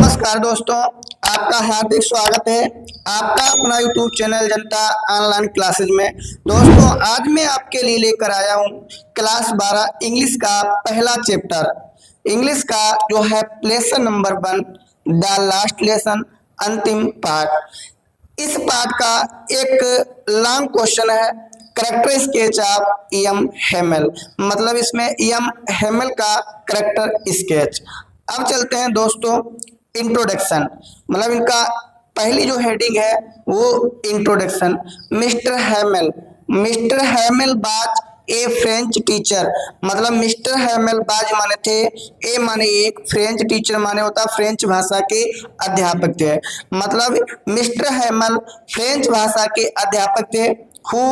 नमस्कार दोस्तों, आपका हार्दिक स्वागत है आपका अपना यूट्यूब चैनल जनता ऑनलाइन क्लासेज में। दोस्तों, आज मैं आपके लिए लेकर आया हूँ क्लास 12 इंग्लिश का पहला चैप्टर, इंग्लिश का जो है lesson number 1 the last lesson, अंतिम पार्ट। इस पार्ट का एक लॉन्ग क्वेश्चन है, character sketch of M Hemal, मतलब इसमें एम हेमल का करेक्टर स्केच। अब चलते हैं दोस्तों इंट्रोडक्शन, मतलब इनका पहली जो हेडिंग है वो इंट्रोडक्शन। मिस्टर हैमेल बाज ए फ्रेंच टीचर, मतलब मिस्टर हैमेल बाज माने थे, ए माने एक, फ्रेंच टीचर माने होता फ्रेंच भाषा के अध्यापक थे। मतलब मिस्टर हैमेल फ्रेंच भाषा के अध्यापक थे। हु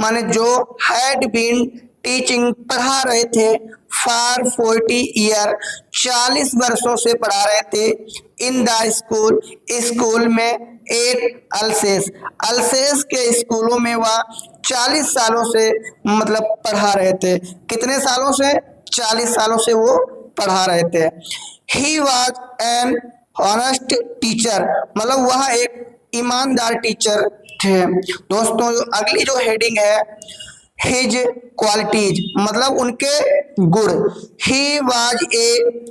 माने जो, हैड बीन टीचिंग पढ़ा रहे थे, फॉर 40 ईयर 40 वर्षों से पढ़ा रहे थे, इन द स्कूल स्कूल में, एट अल्सेस अल्सेस के स्कूलों में वह 40 सालों से मतलब पढ़ा रहे थे। कितने सालों से? 40 सालों से वो पढ़ा रहे थे। He was an honest teacher, मतलब वह एक ईमानदार टीचर थे। दोस्तों, अगली जो हेडिंग है हिज क्वालिटीज, मतलब उनके गुण। He was a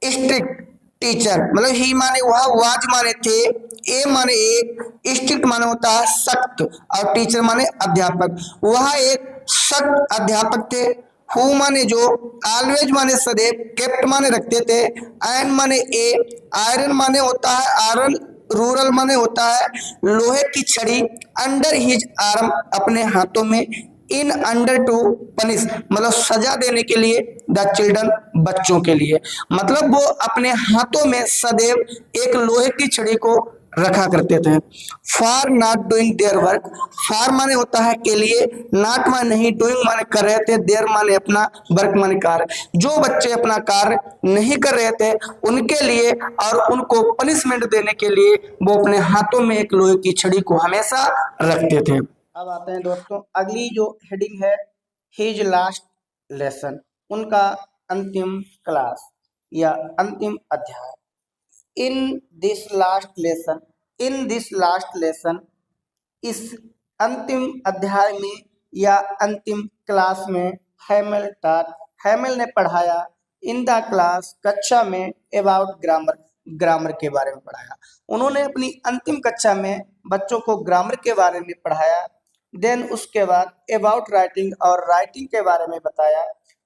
strict teacher, मतलब ही माने वह, वाज माने थे, ए माने एक, स्ट्रिक्ट माने होता है सख्त, और टीचर माने अध्यापक। वह एक सख्त अध्यापक थे। हु माने जो, ऑलवेज माने सदैव, केप्ट माने रखते थे, एंड माने ए, आयरन माने होता है आयरन, रूरल माने होता है लोहे की छड़ी, अंडर हिज आर्म अपने हाथों में, इन अंडर टू पनिश, मतलब सजा देने के लिए, द चिल्ड्रन बच्चों के लिए, मतलब वो अपने हाथों में सदैव एक लोहे की छड़ी को रखा करते थे। For not doing their work, for माने होता है के लिए, नॉट माने नहीं, डूइंग माने कर रहे थे, देयर माने अपना, वर्क माने कार्य। जो बच्चे अपना कार्य नहीं कर रहे थे उनके लिए और उनको पनिशमेंट देने के लिए वो अपने हाथों में एक लोहे की छड़ी को हमेशा रखते थे। अब आते हैं दोस्तों अगली जो हेडिंग है हिज लास्ट लेसन, उनका अंतिम क्लास या अंतिम अध्याय। In this last lesson, in this last lesson, इस अंतिम अध्याय में या अंतिम क्लास में, हैमेल टॉट, हैमेल ने पढ़ाया, इन द क्लास कक्षा में, अबाउट ग्रामर, ग्रामर के बारे में पढ़ाया। उन्होंने अपनी अंतिम कक्षा में बच्चों को ग्रामर के बारे में पढ़ाया। देन उसके बाद अबाउट राइटिंग, और राइटिंग के बारे में बताया।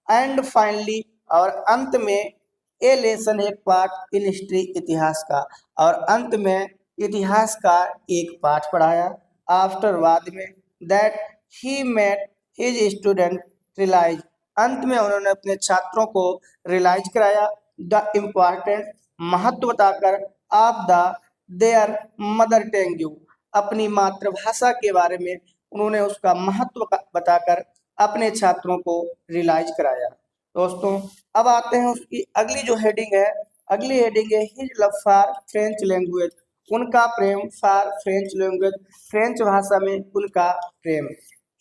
एंड फाइनली, और अंत में, ए लेसन, एक पाठ, इन हिस्ट्री, इतिहास का, और अंत में इतिहास का एक पाठ पढ़ाया। आफ्टर, बाद में, that he made his student realize, अंत में उन्होंने अपने छात्रों को रियलाइज कराया, द इम्पॉर्टेंट, महत्व बताकर, of the there mother tongue, अपनी मातृभाषा के बारे में उन्होंने उसका महत्व बताकर अपने छात्रों को रियलाइज कराया। दोस्तों, अब आते हैं उसकी अगली जो हेडिंग है, अगली हेडिंग है his love for French language, उनका प्रेम, फॉर फ्रेंच लैंग्वेज, फ्रेंच भाषा में उनका प्रेम।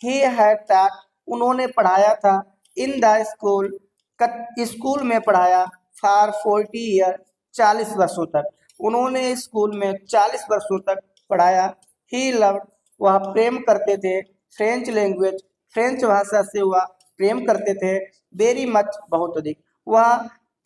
ही हैड टॉट, उन्होंने पढ़ाया था, इन द स्कूल, स्कूल में पढ़ाया, फॉर 40 ईयर, 40 वर्षों तक, उन्होंने स्कूल में 40 वर्षों तक पढ़ाया। ही लव्ड, वह प्रेम करते थे, फ्रेंच लैंग्वेज, फ्रेंच भाषा से वह प्रेम करते थे, वेरी मच, बहुत अधिक, वह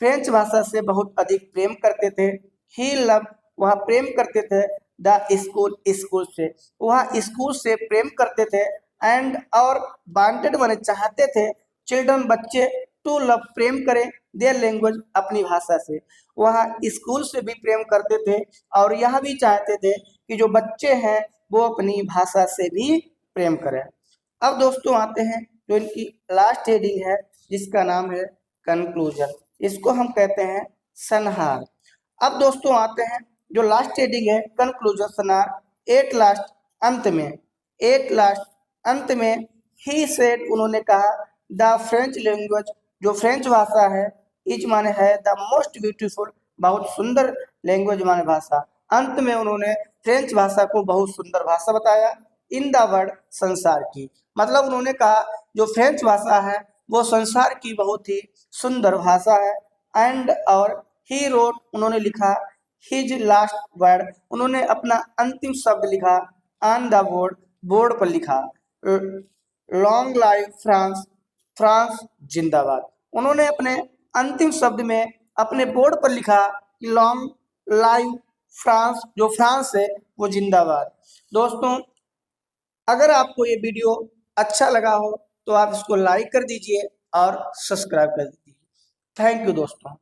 फ्रेंच भाषा से बहुत अधिक प्रेम करते थे। ही लव, वह प्रेम करते थे, द स्कूल, स्कूल से, वह स्कूल से प्रेम करते थे। एंड, और वांटेड माने चाहते थे, चिल्ड्रन, बच्चे, टू लव, प्रेम करें, देयर लैंग्वेज, अपनी भाषा से, वह स्कूल से भी प्रेम करते थे और यह भी चाहते थे कि जो बच्चे हैं वो अपनी भाषा से भी प्रेम करें। अब दोस्तों आते हैं जो इनकी लास्ट हेडिंग है जिसका नाम है कंक्लूजन, इसको हम कहते हैं संहार। अब दोस्तों आते हैं जो लास्ट हेडिंग है कंक्लूजन, संहार, एट लास्ट, अंत में, एट लास्ट, अंत में, ही सेड, उन्होंने कहा, द फ्रेंच लैंग्वेज, जो फ्रेंच भाषा है, इज माने है, द मोस्ट ब्यूटीफुल, बहुत सुंदर, लैंग्वेज माने भाषा, अंत में उन्होंने फ्रेंच भाषा को बहुत सुंदर भाषा बताया। इन द वर्ल्ड, संसार की, मतलब उन्होंने कहा जो फ्रेंच भाषा है वो संसार की बहुत ही सुंदर भाषा है। एंड, और, ही रोट, उन्होंने लिखा, हिज लास्ट वर्ड, उन्होंने अपना अंतिम शब्द लिखा ऑन द बोर्ड, बोर्ड पर लिखा। लॉन्ग लाइव फ्रांस, फ्रांस जिंदाबाद। उन्होंने अपने अंतिम शब्द में अपने बोर्ड पर लिखा कि लॉन्ग लाइव फ्रांस, जो फ्रांस है वो जिंदाबाद। दोस्तों, अगर आपको ये वीडियो अच्छा लगा हो तो आप इसको लाइक कर दीजिए और सब्सक्राइब कर दीजिए। थैंक यू दोस्तों।